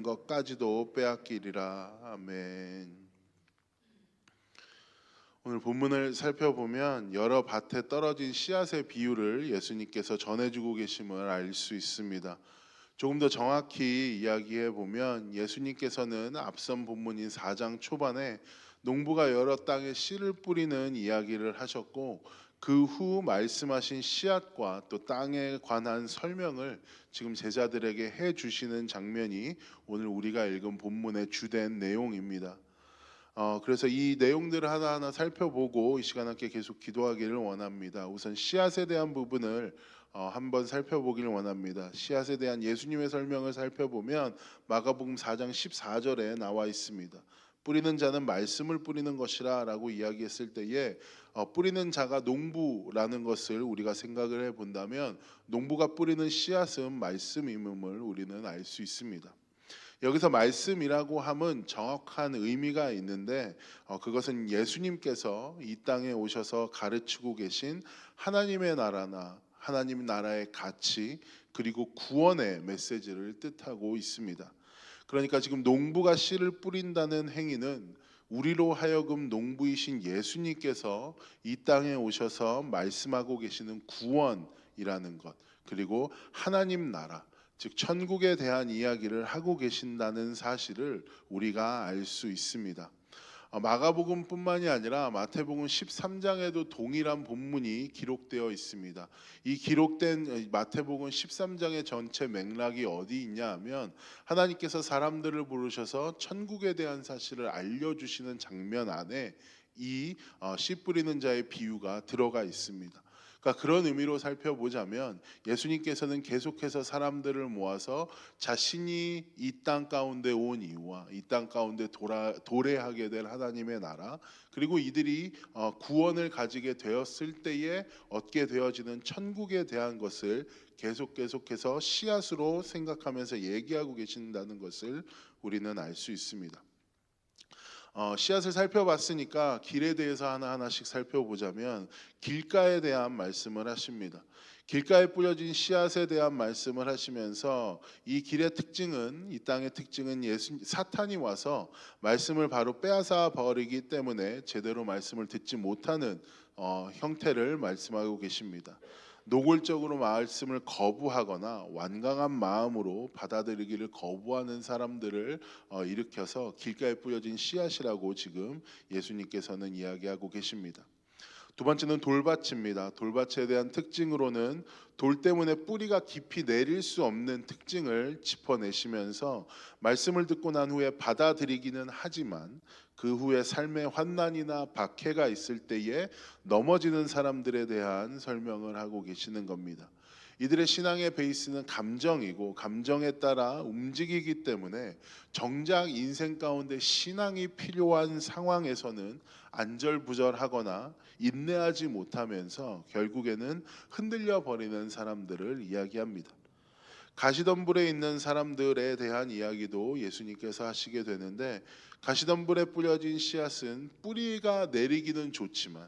것까지도 빼앗기리라. 아멘. 오늘 본문을 살펴보면 여러 밭에 떨어진 씨앗의 비유를 예수님께서 전해주고 계심을 알 수 있습니다. 조금 더 정확히 이야기해 보면 예수님께서는 앞선 본문인 4장 초반에 농부가 여러 땅에 씨를 뿌리는 이야기를 하셨고, 그 후 말씀하신 씨앗과 또 땅에 관한 설명을 지금 제자들에게 해 주시는 장면이 오늘 우리가 읽은 본문의 주된 내용입니다. 그래서 이 내용들을 하나하나 살펴보고 이 시간 함께 계속 기도하기를 원합니다. 우선 씨앗에 대한 부분을 한번 살펴보기를 원합니다. 씨앗에 대한 예수님의 설명을 살펴보면 마가복음 4장 14절에 나와 있습니다. 뿌리는 자는 말씀을 뿌리는 것이라 라고 이야기했을 때에 뿌리는 자가 농부라는 것을 우리가 생각을 해본다면 농부가 뿌리는 씨앗은 말씀임을 우리는 알 수 있습니다. 여기서 말씀이라고 함은 정확한 의미가 있는데 그것은 예수님께서 이 땅에 오셔서 가르치고 계신 하나님의 나라나 하나님 나라의 가치, 그리고 구원의 메시지를 뜻하고 있습니다. 그러니까 지금 농부가 씨를 뿌린다는 행위는 우리로 하여금 농부이신 예수님께서 이 땅에 오셔서 말씀하고 계시는 구원이라는 것, 그리고 하나님 나라, 즉 천국에 대한 이야기를 하고 계신다는 사실을 우리가 알 수 있습니다. 마가복음뿐만이 아니라 마태복음 13장에도 동일한 본문이 기록되어 있습니다. 이 기록된 마태복음 13장의 전체 맥락이 어디 있냐 하면 하나님께서 사람들을 부르셔서 천국에 대한 사실을 알려주시는 장면 안에 이 씨 뿌리는 자의 비유가 들어가 있습니다. 그러니까 그런 의미로 살펴보자면 예수님께서는 계속해서 사람들을 모아서 자신이 이 땅 가운데 온 이유와 이 땅 가운데 도래하게 될 하나님의 나라, 그리고 이들이 구원을 가지게 되었을 때에 얻게 되어지는 천국에 대한 것을 계속해서 씨앗으로 생각하면서 얘기하고 계신다는 것을 우리는 알 수 있습니다. 씨앗을 살펴봤으니까 길에 대해서 하나하나씩 살펴보자면 길가에 대한 말씀을 하십니다. 길가에 뿌려진 씨앗에 대한 말씀을 하시면서 이 길의 특징은, 이 땅의 특징은 사탄이 와서 말씀을 바로 빼앗아 버리기 때문에 제대로 말씀을 듣지 못하는 형태를 말씀하고 계십니다. 노골적으로 말씀을 거부하거나 완강한 마음으로 받아들이기를 거부하는 사람들을 일으켜서 길가에 뿌려진 씨앗이라고 지금 예수님께서는 이야기하고 계십니다. 두 번째는 돌밭입니다. 돌밭에 대한 특징으로는 돌 때문에 뿌리가 깊이 내릴 수 없는 특징을 짚어내시면서 말씀을 듣고 난 후에 받아들이기는 하지만 그 후에 삶의 환난이나 박해가 있을 때에 넘어지는 사람들에 대한 설명을 하고 계시는 겁니다. 이들의 신앙의 베이스는 감정이고 감정에 따라 움직이기 때문에 정작 인생 가운데 신앙이 필요한 상황에서는 안절부절하거나 인내하지 못하면서 결국에는 흔들려 버리는 사람들을 이야기합니다. 가시덤불에 있는 사람들에 대한 이야기도 예수님께서 하시게 되는데, 가시덤불에 뿌려진 씨앗은 뿌리가 내리기는 좋지만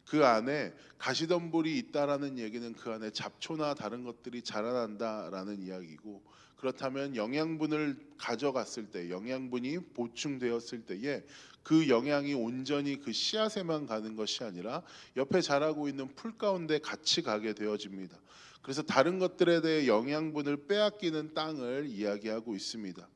그 안에 가시덤불이 있다라는 얘기는 그 안에 잡초나 다른 것들이 자라난다라는 이야기고, 그렇다면 영양분을 가져갔을 때, 영양분이 보충되었을 때에 그 영양이 온전히 그 씨앗에만 가는 것이 아니라 옆에 자라고 있는 풀 가운데 같이 가게 되어집니다. 그래서 다른 것들에 대해 영양분을 빼앗기는 땅을 이야기하고 있습니다.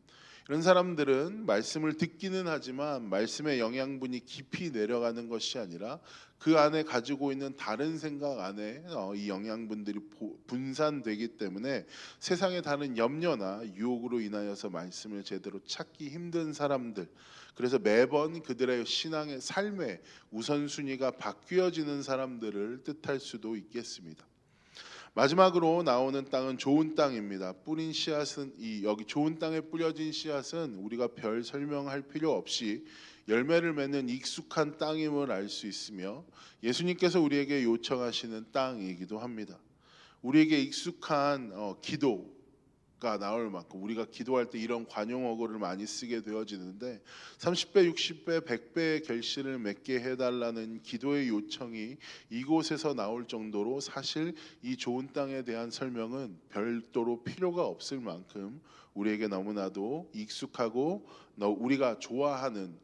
이런 사람들은 말씀을 듣기는 하지만 말씀의 영양분이 깊이 내려가는 것이 아니라 그 안에 가지고 있는 다른 생각 안에 이 영양분들이 분산되기 때문에 세상의 다른 염려나 유혹으로 인하여서 말씀을 제대로 찾기 힘든 사람들, 그래서 매번 그들의 신앙의 삶의 우선순위가 바뀌어지는 사람들을 뜻할 수도 있겠습니다. 마지막으로 나오는 땅은 좋은 땅입니다. 뿌린 씨앗은 여기 좋은 땅에 뿌려진 씨앗은 우리가 별 설명할 필요 없이 열매를 맺는 익숙한 땅임을 알 수 있으며 예수님께서 우리에게 요청하시는 땅이기도 합니다. 우리에게 익숙한 기도, 나올 만큼 우리가 기도할 때 이런 관용어구를 많이 쓰게 되어지는데 30배, 60배, 100배의 결실을 맺게 해달라는 기도의 요청이 이곳에서 나올 정도로 사실 이 좋은 땅에 대한 설명은 별도로 필요가 없을 만큼 우리에게 너무나도 익숙하고 우리가 좋아하는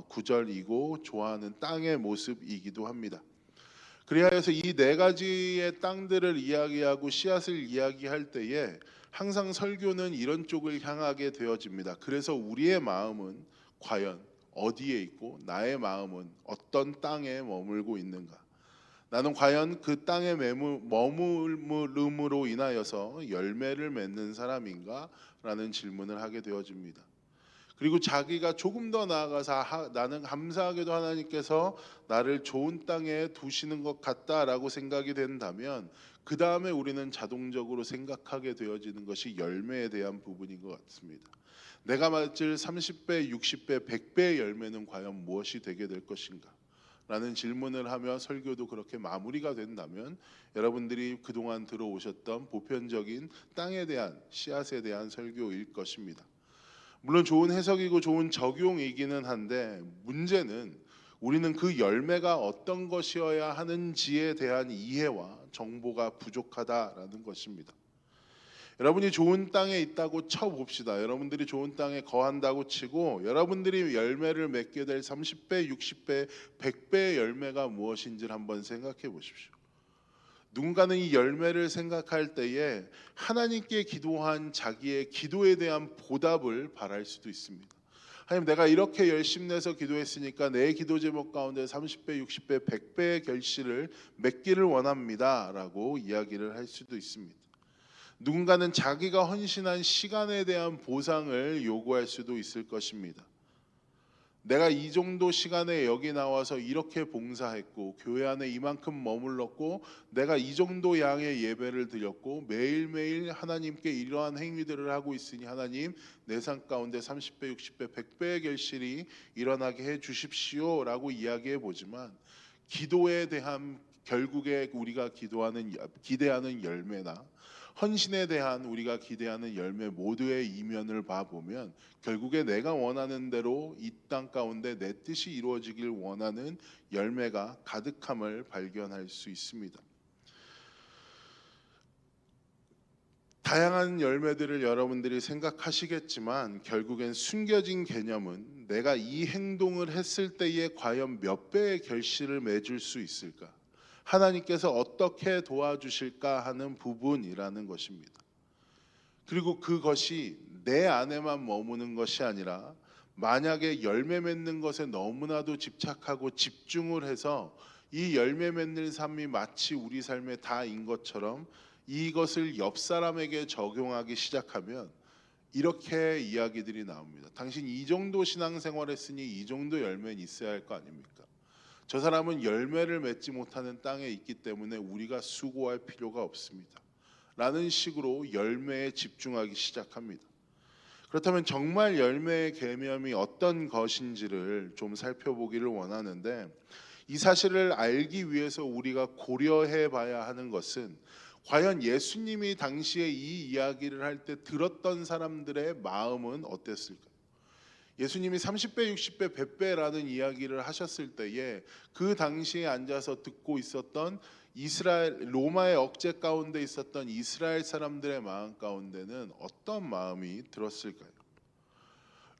구절이고 좋아하는 땅의 모습이기도 합니다. 그리하여서 이 네 가지의 땅들을 이야기하고 씨앗을 이야기할 때에 항상 설교는 이런 쪽을 향하게 되어집니다. 그래서 우리의 마음은 과연 어디에 있고 나의 마음은 어떤 땅에 머물고 있는가? 나는 과연 그 땅에 머물음으로 인하여서 열매를 맺는 사람인가? 라는 질문을 하게 되어집니다. 그리고 자기가 조금 더 나아가서 나는 감사하게도 하나님께서 나를 좋은 땅에 두시는 것 같다라고 생각이 된다면 그 다음에 우리는 자동적으로 생각하게 되어지는 것이 열매에 대한 부분인 것 같습니다. 내가 맞을 30배, 60배, 100배의 열매는 과연 무엇이 되게 될 것인가? 라는 질문을 하며 설교도 그렇게 마무리가 된다면 여러분들이 그동안 들어오셨던 보편적인 땅에 대한 씨앗에 대한 설교일 것입니다. 물론 좋은 해석이고 좋은 적용이기는 한데 문제는 우리는 그 열매가 어떤 것이어야 하는지에 대한 이해와 정보가 부족하다라는 것입니다. 여러분이 좋은 땅에 있다고 쳐봅시다. 여러분들이 좋은 땅에 거한다고 치고 여러분들이 열매를 맺게 될 30배, 60배, 100배의 열매가 무엇인지를 한번 생각해 보십시오. 누군가는 이 열매를 생각할 때에 하나님께 기도한 자기의 기도에 대한 보답을 바랄 수도 있습니다. 하나님, 내가 이렇게 열심내서 기도했으니까 내 기도 제목 가운데 30배, 60배, 100배의 결실을 맺기를 원합니다 라고 이야기를 할 수도 있습니다. 누군가는 자기가 헌신한 시간에 대한 보상을 요구할 수도 있을 것입니다. 내가 이 정도 시간에 여기 나와서 이렇게 봉사했고 교회 안에 이만큼 머물렀고 내가 이 정도 양의 예배를 드렸고 매일매일 하나님께 이러한 행위들을 하고 있으니 하나님 내 삶 가운데 30배, 60배, 100배의 결실이 일어나게 해 주십시오 라고 이야기해 보지만 기도에 대한 결국에 우리가 기대하는 열매나 헌신에 대한 우리가 기대하는 열매 모두의 이면을 봐보면 결국에 내가 원하는 대로 이 땅 가운데 내 뜻이 이루어지길 원하는 열매가 가득함을 발견할 수 있습니다. 다양한 열매들을 여러분들이 생각하시겠지만 결국엔 숨겨진 개념은 내가 이 행동을 했을 때에 과연 몇 배의 결실을 맺을 수 있을까? 하나님께서 어떻게 도와주실까 하는 부분이라는 것입니다. 그리고 그것이 내 안에만 머무는 것이 아니라 만약에 열매 맺는 것에 너무나도 집착하고 집중을 해서 이 열매 맺는 삶이 마치 우리 삶의 다인 것처럼 이것을 옆 사람에게 적용하기 시작하면 이렇게 이야기들이 나옵니다. 당신 이 정도 신앙생활 했으니 이 정도 열매는 있어야 할 거 아닙니까? 저 사람은 열매를 맺지 못하는 땅에 있기 때문에 우리가 수고할 필요가 없습니다. 라는 식으로 열매에 집중하기 시작합니다. 그렇다면 정말 열매의 개념이 어떤 것인지를 좀 살펴보기를 원하는데 이 사실을 알기 위해서 우리가 고려해 봐야 하는 것은 과연 예수님이 당시에 이 이야기를 할 때 들었던 사람들의 마음은 어땠을까요? 예수님이 30배, 60배, 100배라는 이야기를 하셨을 때에 그 당시에 앉아서 듣고 있었던 로마의 억제 가운데 있었던 이스라엘 사람들의 마음 가운데는 어떤 마음이 들었을까요?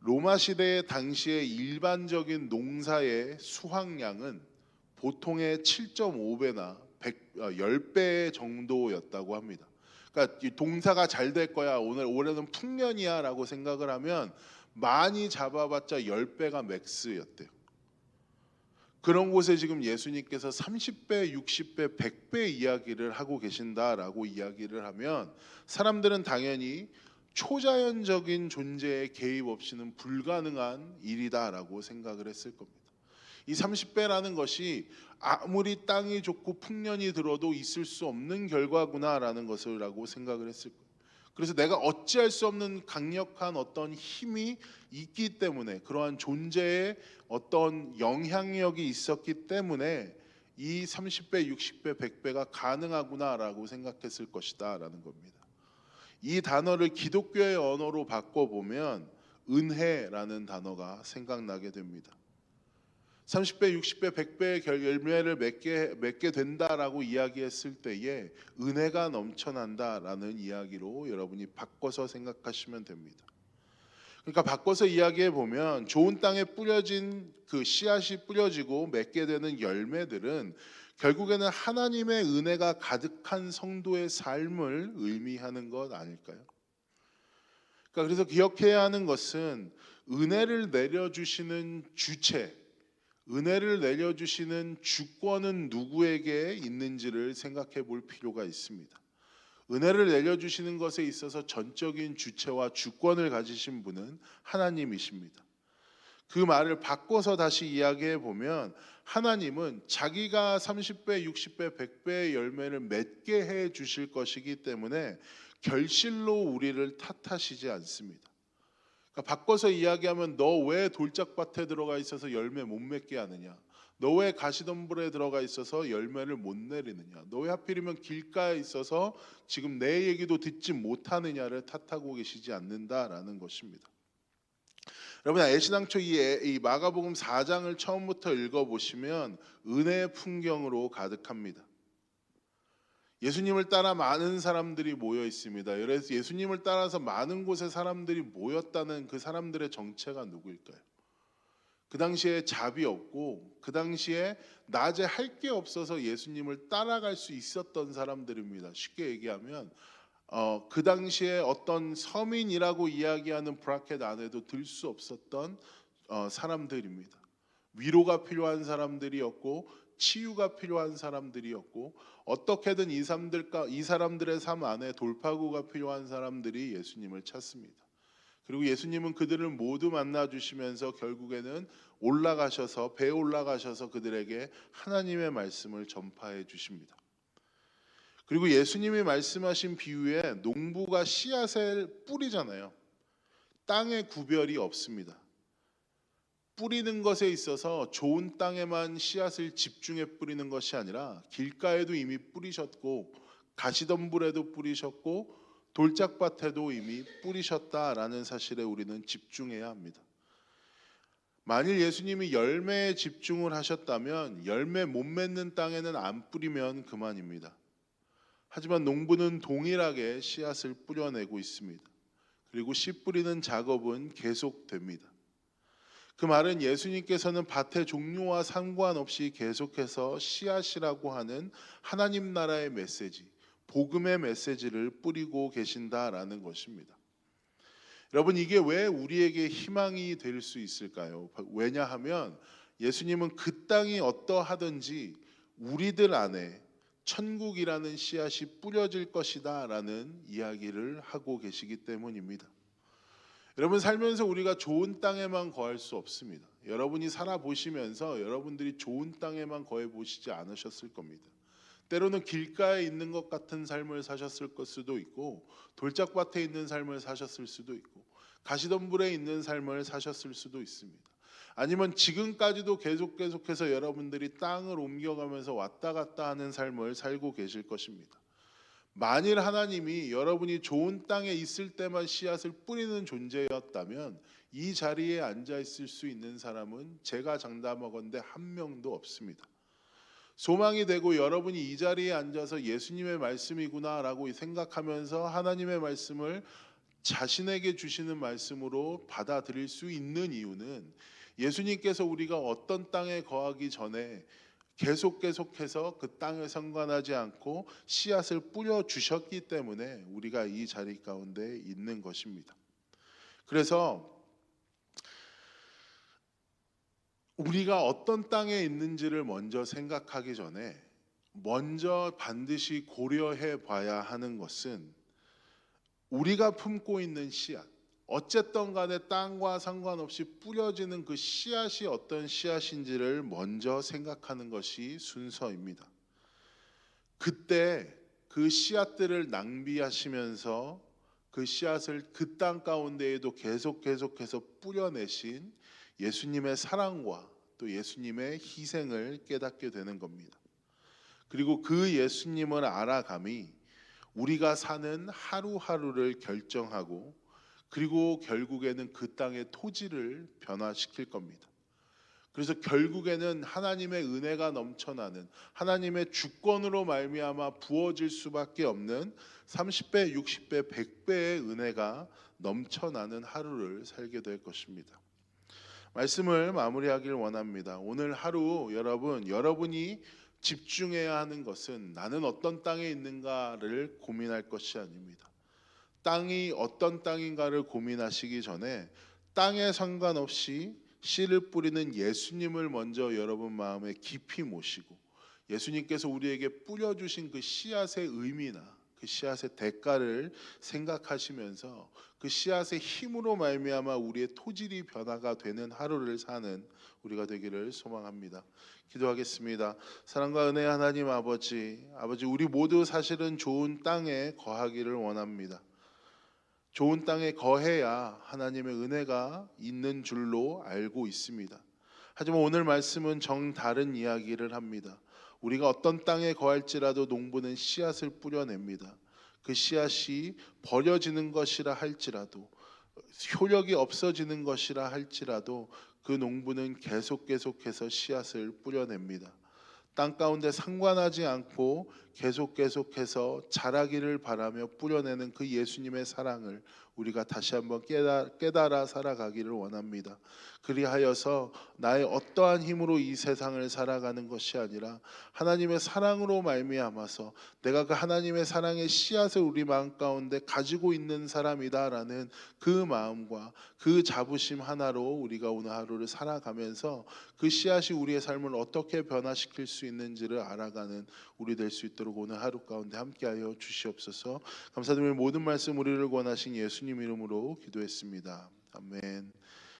로마 시대의 당시의 일반적인 농사의 수확량은 보통의 7.5배나 10배 정도였다고 합니다. 그러니까 동사가 잘 될 거야, 올해는 풍년이야라고 생각을 하면 많이 잡아봤자 10배가 맥스였대요. 그런 곳에 지금 예수님께서 30배, 60배, 100배 이야기를 하고 계신다라고 이야기를 하면 사람들은 당연히 초자연적인 존재에 개입 없이는 불가능한 일이다라고 생각을 했을 겁니다. 이 30배라는 것이 아무리 땅이 좋고 풍년이 들어도 있을 수 없는 결과구나라는 것을라고 생각을 했을 거예요. 그래서 내가 어찌할 수 없는 강력한 어떤 힘이 있기 때문에 그러한 존재의 어떤 영향력이 있었기 때문에 이 30배, 60배, 100배가 가능하구나라고 생각했을 것이다라는 겁니다. 이 단어를 기독교의 언어로 바꿔보면 은혜라는 단어가 생각나게 됩니다. 30배, 60배, 100배의 열매를 맺게 된다라고 이야기했을 때에 은혜가 넘쳐난다라는 이야기로 여러분이 바꿔서 생각하시면 됩니다. 그러니까 바꿔서 이야기해 보면 좋은 땅에 뿌려진 그 씨앗이 뿌려지고 맺게 되는 열매들은 결국에는 하나님의 은혜가 가득한 성도의 삶을 의미하는 것 아닐까요? 그러니까 그래서 기억해야 하는 것은 은혜를 내려주시는 주체, 은혜를 내려주시는 주권은 누구에게 있는지를 생각해 볼 필요가 있습니다. 은혜를 내려주시는 것에 있어서 전적인 주체와 주권을 가지신 분은 하나님이십니다. 그 말을 바꿔서 다시 이야기해 보면 하나님은 자기가 30배, 60배, 100배의 열매를 맺게 해 주실 것이기 때문에 결실로 우리를 탓하시지 않습니다. 그러니까 바꿔서 이야기하면 너 왜 돌짝밭에 들어가 있어서 열매 못 맺게 하느냐? 너 왜 가시덤불에 들어가 있어서 열매를 못 내리느냐? 너 왜 하필이면 길가에 있어서 지금 내 얘기도 듣지 못하느냐를 탓하고 계시지 않는다라는 것입니다. 여러분 애신앙초 이 마가복음 4장을 처음부터 읽어보시면 은혜의 풍경으로 가득합니다. 예수님을 따라 많은 사람들이 모여 있습니다. 그래서 예수님을 따라서 많은 곳에 사람들이 모였다는 그 사람들의 정체가 누구일까요? 그 당시에 잡이 없고 그 당시에 낮에 할 게 없어서 예수님을 따라갈 수 있었던 사람들입니다. 쉽게 얘기하면 그 당시에 어떤 서민이라고 이야기하는 브라켓 안에도 들 수 없었던 사람들입니다. 위로가 필요한 사람들이었고 치유가 필요한 사람들이었고 어떻게든 이 사람들의 삶 안에 돌파구가 필요한 사람들이 예수님을 찾습니다. 그리고 예수님은 그들을 모두 만나 주시면서 결국에는 올라가셔서 배에 올라가셔서 그들에게 하나님의 말씀을 전파해 주십니다. 그리고 예수님이 말씀하신 비유에 농부가 씨앗을 뿌리잖아요. 땅에 구별이 없습니다. 뿌리는 것에 있어서 좋은 땅에만 씨앗을 집중해 뿌리는 것이 아니라 길가에도 이미 뿌리셨고 가시덤불에도 뿌리셨고 돌짝밭에도 이미 뿌리셨다라는 사실에 우리는 집중해야 합니다. 만일 예수님이 열매에 집중을 하셨다면 열매 못 맺는 땅에는 안 뿌리면 그만입니다. 하지만 농부는 동일하게 씨앗을 뿌려내고 있습니다. 그리고 씨 뿌리는 작업은 계속됩니다. 그 말은 예수님께서는 밭의 종류와 상관없이 계속해서 씨앗이라고 하는 하나님 나라의 메시지, 복음의 메시지를 뿌리고 계신다라는 것입니다. 여러분 이게 왜 우리에게 희망이 될 수 있을까요? 왜냐하면 예수님은 그 땅이 어떠하든지 우리들 안에 천국이라는 씨앗이 뿌려질 것이다 라는 이야기를 하고 계시기 때문입니다. 여러분 살면서 우리가 좋은 땅에만 거할 수 없습니다. 여러분이 살아보시면서 여러분들이 좋은 땅에만 거해 보시지 않으셨을 겁니다. 때로는 길가에 있는 것 같은 삶을 사셨을 것 수도 있고 돌짝밭에 있는 삶을 사셨을 수도 있고 가시덤불에 있는 삶을 사셨을 수도 있습니다. 아니면 지금까지도 계속해서 여러분들이 땅을 옮겨가면서 왔다 갔다 하는 삶을 살고 계실 것입니다. 만일 하나님이 여러분이 좋은 땅에 있을 때만 씨앗을 뿌리는 존재였다면 이 자리에 앉아 있을 수 있는 사람은 제가 장담하건대 한 명도 없습니다. 소망이 되고 여러분이 이 자리에 앉아서 예수님의 말씀이구나라고 생각하면서 하나님의 말씀을 자신에게 주시는 말씀으로 받아들일 수 있는 이유는 예수님께서 우리가 어떤 땅에 거하기 전에 계속해서 그 땅에 상관하지 않고 씨앗을 뿌려 주셨기 때문에 우리가 이 자리 가운데 있는 것입니다. 그래서 우리가 어떤 땅에 있는지를 먼저 생각하기 전에 먼저 반드시 고려해 봐야 하는 것은 우리가 품고 있는 씨앗, 어쨌든 간에 땅과 상관없이 뿌려지는 그 씨앗이 어떤 씨앗인지를 먼저 생각하는 것이 순서입니다. 그때 그 씨앗들을 낭비하시면서 그 씨앗을 그 땅 가운데에도 계속해서 뿌려내신 예수님의 사랑과 또 예수님의 희생을 깨닫게 되는 겁니다. 그리고 그 예수님을 알아감이 우리가 사는 하루하루를 결정하고 그리고 결국에는 그 땅의 토지를 변화시킬 겁니다. 그래서 결국에는 하나님의 은혜가 넘쳐나는 하나님의 주권으로 말미암아 부어질 수밖에 없는 30배, 60배, 100배의 은혜가 넘쳐나는 하루를 살게 될 것입니다. 말씀을 마무리하길 원합니다. 오늘 하루 여러분이 집중해야 하는 것은 나는 어떤 땅에 있는가를 고민할 것이 아닙니다. 땅이 어떤 땅인가를 고민하시기 전에 땅에 상관없이 씨를 뿌리는 예수님을 먼저 여러분 마음에 깊이 모시고 예수님께서 우리에게 뿌려주신 그 씨앗의 의미나 그 씨앗의 대가를 생각하시면서 그 씨앗의 힘으로 말미암아 우리의 토질이 변화가 되는 하루를 사는 우리가 되기를 소망합니다. 기도하겠습니다. 사랑과 은혜의 하나님 아버지, 우리 모두 사실은 좋은 땅에 거하기를 원합니다. 좋은 땅에 거해야 하나님의 은혜가 있는 줄로 알고 있습니다. 하지만 오늘 말씀은 정다른 이야기를 합니다. 우리가 어떤 땅에 거할지라도 농부는 씨앗을 뿌려냅니다. 그 씨앗이 버려지는 것이라 할지라도 효력이 없어지는 것이라 할지라도 그 농부는 계속해서 씨앗을 뿌려냅니다. 땅 가운데 상관하지 않고 계속해서 자라기를 바라며 뿌려내는 그 예수님의 사랑을 우리가 다시 한번 깨달아 살아가기를 원합니다. 그리하여서 나의 어떠한 힘으로 이 세상을 살아가는 것이 아니라 하나님의 사랑으로 말미암아서 내가 그 하나님의 사랑의 씨앗을 우리 마음 가운데 가지고 있는 사람이다라는 그 마음과 그 자부심 하나로 우리가 오늘 하루를 살아가면서 그 씨앗이 우리의 삶을 어떻게 변화시킬 수 있는지를 알아가는 우리 될 수 있도록 오늘 하루 가운데 함께하여 주시옵소서. 감사드리며 모든 말씀 우리를 권하신 예수님 이름으로 기도했습니다. 아멘.